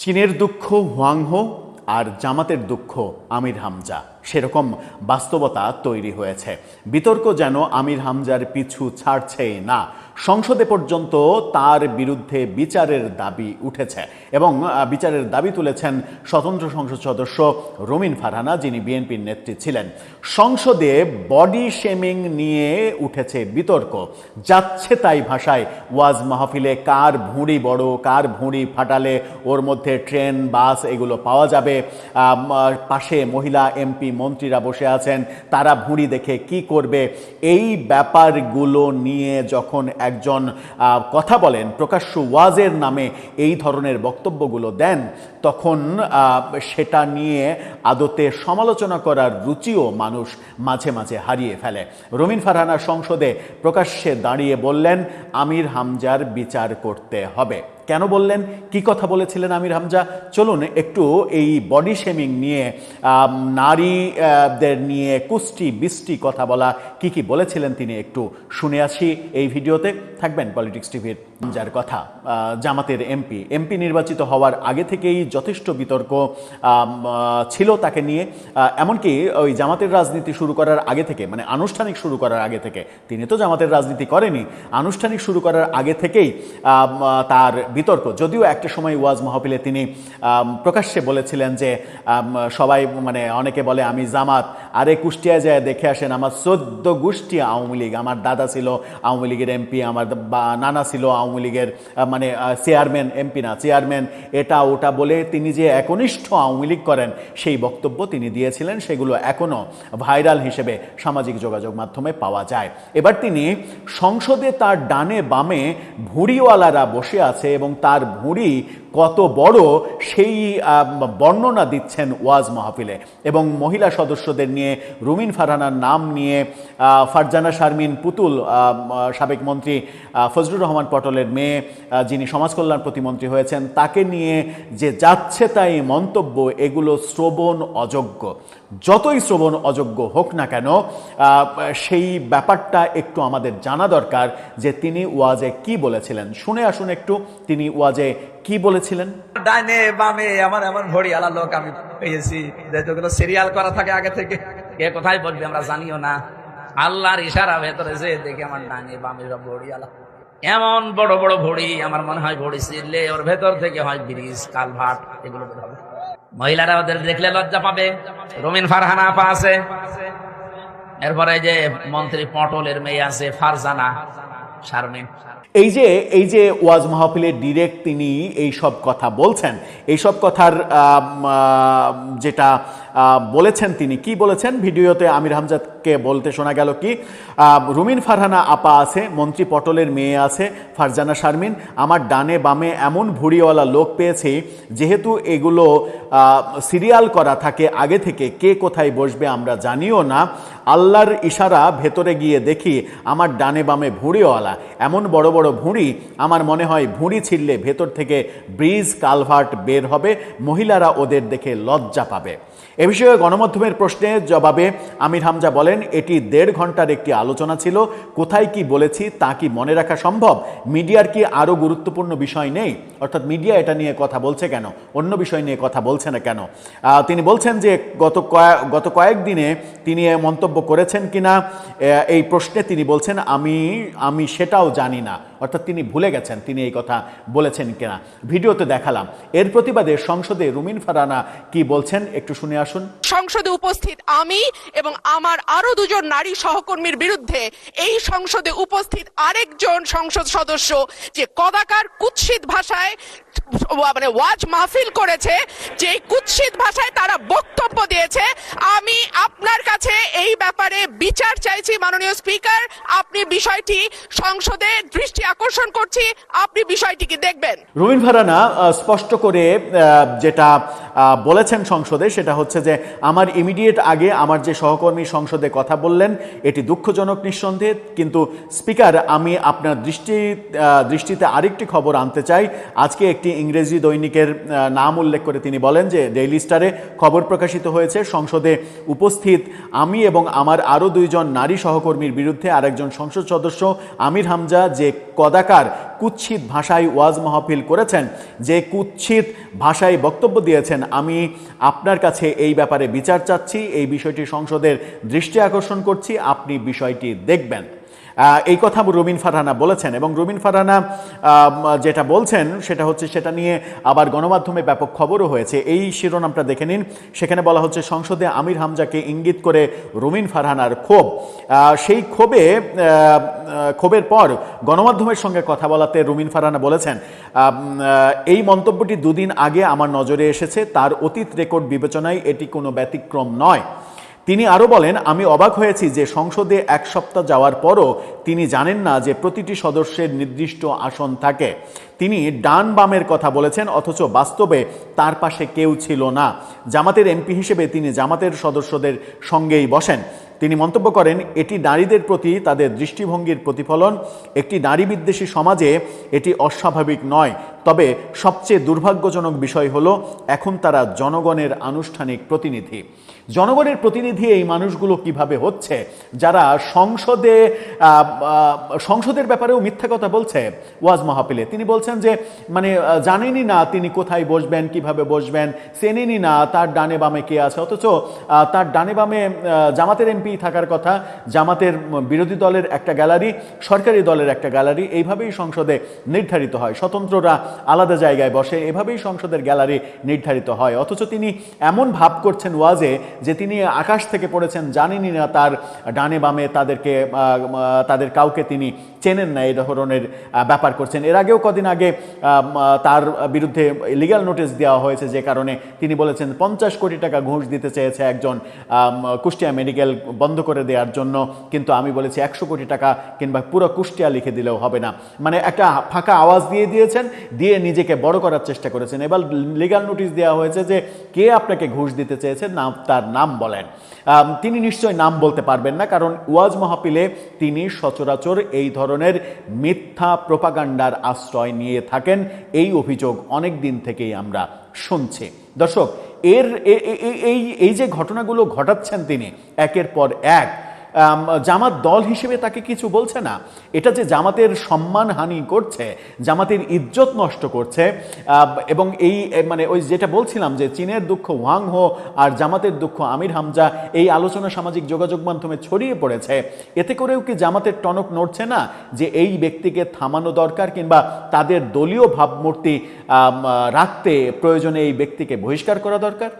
চীনের দুঃখ হুয়াংহো আর জামাতের দুঃখ আমির হামজা, সেরকম বাস্তবতা তৈরি হয়েছে। বিতর্ক যেন আমির হামজার পিছু ছাড়ছেই না। সংসদে পর্যন্ত তার বিরুদ্ধে বিচারের দাবি উঠেছে এবং বিচারের দাবি তুলেছেন স্বতন্ত্র সংসদ সদস্য রুমিন ফারহানা, যিনি বিএনপির নেত্রী ছিলেন। সংসদে বডি শেমিং নিয়ে উঠেছে বিতর্ক। যাচ্ছে তাই ভাষায় ওয়াজ মাহফিলে কার ভুঁড়ি বড়, কার ভুঁড়ি ফাটালে ওর মধ্যে ট্রেন বাস এগুলো পাওয়া যাবে। পাশে মহিলা এমপি মন্ত্রীরা বসে আছেন, তারা ভুঁড়ি দেখে কি করবে। এই ব্যাপারগুলো নিয়ে যখন একজন কথা বলেন, প্রকাশ্য ওয়াজের নামে এই ধরনের বক্তব্যগুলো দেন, তখন সেটা নিয়ে আদতে সমালোচনা করার রুচিও মানুষ মাঝে মাঝে হারিয়ে ফেলে। রুমিন ফারহানা সংসদে প্রকাশ্যে দাঁড়িয়ে বললেন আমির হামজার বিচার করতে হবে। কেন বললেন, কি কথা বলেছিলেন আমির হামজা? চলুন একটু এই বডি শেমিং নিয়ে, নারীদের নিয়ে কুষ্টি বৃষ্টি কথা বলা কি কি বলেছিলেন তিনি একটু শুনে আসি এই ভিডিওতে। থাকবেন পলিটিক্স টিভির। যার কথা, জামাতের এমপি নির্বাচিত হওয়ার আগে থেকেই যথেষ্ট বিতর্ক ছিল তাকে নিয়ে। এমনকি ওই জামাতের রাজনীতি শুরু করার আগে থেকে, মানে আনুষ্ঠানিক শুরু করার আগে থেকে, তিনি তো জামাতের রাজনীতি করেনি, আনুষ্ঠানিক শুরু করার আগে থেকেই তার বিতর্ক। যদিও একটা সময় ওয়াজ মাহফিলে তিনি প্রকাশ্যে বলেছিলেন যে সবাই, মানে অনেকে বলে আমি জামাত, আরে কুষ্টিয়ায় যায় দেখে আসেন, আমার 14 গোষ্ঠী আওয়ামী লীগ, আমার দাদা ছিল আওয়ামী লীগের এমপি, আমার নানা ছিল আওয়ামী লীগের মানে চেয়ারম্যান, এমপি না চেয়ারম্যান, এটা ওটা বলে তিনি যে একনিষ্ঠ আওয়ামী লীগ করেন সেই বক্তব্য তিনি দিয়েছিলেন। সেগুলো এখনও ভাইরাল হিসেবে সামাজিক যোগাযোগ মাধ্যমে পাওয়া যায়। এবার তিনি সংসদে তার ডানে বামে ভুঁড়িওয়ালারা বসে আছে এবং তার ভুঁড়ি কত বড় সেই বর্ণনা দিচ্ছেন ওয়াজ মাহফিলে। এবং মহিলা সদস্যদের নিয়ে, রুমিন ফারহানার নাম নিয়ে, ফারজানা শারমিন পুতুল, সাবেক মন্ত্রী ফজলুর রহমান পটলের মেয়ে, যিনি সমাজকল্যাণ প্রতিমন্ত্রী হয়েছেন, তাকে নিয়ে যে যাচ্ছে তাই মন্তব্য, এগুলো শ্রবণ অযোগ্য। যতই শ্রবণ অযোগ্য হোক না কেন, সেই ব্যাপারটা একটু আমাদের জানা দরকার যে তিনি ওয়াজে কি বলেছিলেন। শুনে আসুন একটু তিনি ওয়াজে কি বলেছিলেন। ডাইনে বামে আমার এমন ভড়ি আলা লোক আমি পেয়েছি, যেগুলো সিরিয়াল করা থাকে আগে থেকে, কে কোথায় বলবে আমরা জানিও না। আল্লাহর ইশারা ভেতরে যে দেখে আমার ডাইনে বামে সব ভড়ি আলা, এমন বড় বড় ভড়ি, আমার মনে হয় ভড়ি ছিললে ওর ভেতর থেকে হয় ব্রিজ কালভার্ট এগুলো বের হবে। মহিলারা ওদের দেখলে লজ্জা পাবে। রুমিন ফারহানা আপা আছে, এরপরে যে মন্ত্রী পটলের মেয়ে আছে ফারজানা শারমিন। এই যে ওয়াজ মাহফিলে ডিরেক্ট তিনি এই সব কথা বলছেন, এই সব কথার যেটা বলেছেন, তিনি কি বলেছেন ভিডিওতে আমির হামজাকে বলতে শোনা গেল কি, রুমিন ফারহানা আপা আছে, মন্ত্রী পটলের মেয়ে আছে ফারজানা শারমিন, আমার ডানে বামে এমন ভুঁড়িওয়ালা লোক পেয়েছি, যেহেতু এগুলো সিরিয়াল করা থাকে আগে থেকে, কে কোথায় বসবে আমরা জানিও না। আল্লাহর ইশারা ভেতরে গিয়ে দেখি আমার ডানে বামে ভুঁড়িওয়ালা, এমন বড় বড় ভুঁড়ি, আমার মনে হয় ভুঁড়ি ছিঁড়লে ভেতর থেকে ব্রিজ কালভার্ট বের হবে, মহিলারা ওদের দেখে লজ্জা পাবে। এ বিষয়ে গণমাধ্যমের প্রশ্নের জবাবে আমির হামজা বলেন, এটি 1.5 ঘন্টার একটি আলোচনা ছিল, কোথায় কি বলেছি তা কি মনে রাখা সম্ভব? মিডিয়ার কি আরও গুরুত্বপূর্ণ বিষয় নেই? অর্থাৎ মিডিয়া এটা নিয়ে কথা বলছে কেন, অন্য বিষয় নিয়ে কথা বলছে না কেন? তিনি বলছেন যে গত কয়েকদিনে তিনি মন্তব্য করেছেন কিনা এই প্রশ্নে তিনি বলছেন আমি সেটাও জানি না। অর্থাৎ তিনি ভুলে গেছেন তিনি এই কথা বলেছেন কিনা। ভিডিওতে দেখালাম। এর প্রতিবাদে সংসদে রুমিন ফারহানা কি বলছেন একটু শুনে আসুন। সংসদে উপস্থিত আমি এবং আমার আরো 2 জন নারী সহকর্মীর বিরুদ্ধে এই সংসদে উপস্থিত আরেকজন সংসদ সদস্য যে কদাকার কুৎসিত ভাষায় মানে ওয়াজ মাহফিল করেছে, যে কুৎসিত ভাষায় তারা বক্তব্য দিয়েছে, আমি আপনার কাছে এই ব্যাপারে বিচার চাইছি মাননীয় স্পিকার। আপনি বিষয়টি সংসদে দৃষ্টি আকর্ষণ করছি, আপনি বিষয়টিকে দেখবেন। রুমিন ফারহানা স্পষ্ট করে যেটা বলেছেন সংসদে, সেটা হচ্ছে যে আমার ইমিডিয়েট আগে আমার যে সহকর্মী সংসদে কথা বললেন, এটি দুঃখজনক নিঃসন্দেহে, কিন্তু স্পিকার আমি আপনার দৃষ্টিতে আরেকটি খবর আনতে চাই। আজকে একটি একটি ইংরেজি দৈনিকের নাম উল্লেখ করে তিনি বলেন যে ডেইলি স্টারে খবর প্রকাশিত হয়েছে, সংসদে উপস্থিত আমি এবং আমার আরও 2 জন নারী সহকর্মীর বিরুদ্ধে আরেকজন সংসদ সদস্য আমির হামজা যে কদাকার কুৎসিত ভাষায় ওয়াজ মাহফিল করেছেন, যে কুৎসিত ভাষায় বক্তব্য দিয়েছেন, আমি আপনার কাছে এই ব্যাপারে বিচার চাচ্ছি, এই বিষয়টি সংসদের দৃষ্টি আকর্ষণ করছি, আপনি বিষয়টি দেখবেন। এই কথা রুমিন ফারহানা বলেছেন এবং রুমিন ফারহানা যেটা বলছেন সেটা হচ্ছে, সেটা নিয়ে আবার গণমাধ্যমে ব্যাপক খবরও হয়েছে। এই শিরোনামটা দেখে নিন। সেখানে বলা হচ্ছে সংসদে আমির হামজাকে ইঙ্গিত করে রুমিন ফারহানার ক্ষোভ। সেই ক্ষোভের পর গণমাধ্যমের সঙ্গে কথা বলাতে রুমিন ফারহানা বলেছেন, এই মন্তব্যটি 2 দিন আগে আমার নজরে এসেছে, তার অতীত রেকর্ড বিবেচনায় এটি কোনো ব্যতিক্রম নয়। তিনি আরও বলেন, আমি অবাক হয়েছি যে সংসদে 1 সপ্তাহ যাওয়ার পরও তিনি জানেন না যে প্রতিটি সদস্যের নির্দিষ্ট আসন থাকে। তিনি ডান বামের কথা বলেছেন, অথচ বাস্তবে তার পাশে কেউ ছিল না। জামাতের এমপি হিসেবে তিনি জামাতের সদস্যদের সঙ্গেই বসেন। তিনি মন্তব্য করেন, এটি নারীদের প্রতি তাদের দৃষ্টিভঙ্গির প্রতিফলন। একটি নারী বিদ্বেষী সমাজে এটি অস্বাভাবিক নয়, তবে সবচেয়ে দুর্ভাগ্যজনক বিষয় হলো এখন তারা জনগণের আনুষ্ঠানিক প্রতিনিধি। জনগণের প্রতিনিধি এই মানুষগুলো কিভাবে হচ্ছে, যারা সংসদের ব্যাপারেও মিথ্যা কথা বলছে ওয়াজ মাহফিলে। তিনি বলছেন যে মানে জানেনই না তিনি কোথায় বসবেন, কিভাবে বসবেন, চেনেনই না তার ডানে বামে কে আছে, অথচ তার ডানে বামে জামাতের এমপি থাকার কথা, জামাতের বিরোধী দলের একটা গ্যালারি, সরকারি দলের একটা গ্যালারি, এইভাবেই সংসদে নির্ধারিত হয়। স্বতন্ত্ররা আলাদা জায়গায় বসে, এভাবেই সংসদের গ্যালারি নির্ধারিত হয়। অথচ তিনি এমন ভাব করছেন ওয়াজে যে তিনি আকাশ থেকে পড়েছেন, জানেনই না তার ডানে বামে তাদের কাউকে তিনি চেনেন না, এই ধরনের ব্যাপার করছেন। এর আগেও কদিন আগে তার বিরুদ্ধে লিগ্যাল নোটিশ দেওয়া হয়েছে, যে কারণে তিনি বলেছেন 50 কোটি টাকা ঘুষ দিতে চেয়েছে একজন কুষ্টিয়া মেডিকেল বন্ধ করে দেওয়ার জন্য, কিন্তু আমি বলেছি 100 কোটি টাকা কিংবা পুরো কুষ্টিয়া লিখে দিলেও হবে না। মানে একটা ফাঁকা আওয়াজ দিয়েছেন, দিয়ে নিজেকে বড় করার চেষ্টা করেছেন। এবার লিগ্যাল নোটিশ দেওয়া হয়েছে যে কে আপনাকে ঘুষ দিতে চেয়েছে, তার নাম বলেন। তিনি নিশ্চয় নাম বলতে পারবেন না, কারণ ওয়াজ মাহফিলে তিনি সচরাচর এই ধরনের মিথ্যা প্রোপাগান্ডার আশ্রয় নিয়ে থাকেন। এই অভিযোগ অনেক দিন থেকেই আমরা শুনছি। দর্শক, এই যে ঘটনাগুলো ঘটাচ্ছেন তিনি একের পর এক, জামাত দল হিসেবে তাকে কিছু বলছে না। এটা যে জামাতের সম্মানহানি করছে, জামাতের ইজ্জত নষ্ট করছে, এবং এই মানে ওই যেটা বলছিলাম যে চীনের দুঃখ ওয়াং হো আর জামাতের দুঃখ আমির হামজা, এই আলোচনা সামাজিক যোগাযোগ মাধ্যমে ছড়িয়ে পড়েছে। এতে করেও কি জামাতের টনক নড়ছে না যে এই ব্যক্তিকে থামানো দরকার, কিংবা তাদের দলীয় ভাবমূর্তি রাখতে প্রয়োজনে এই ব্যক্তিকে বহিষ্কার করা দরকার?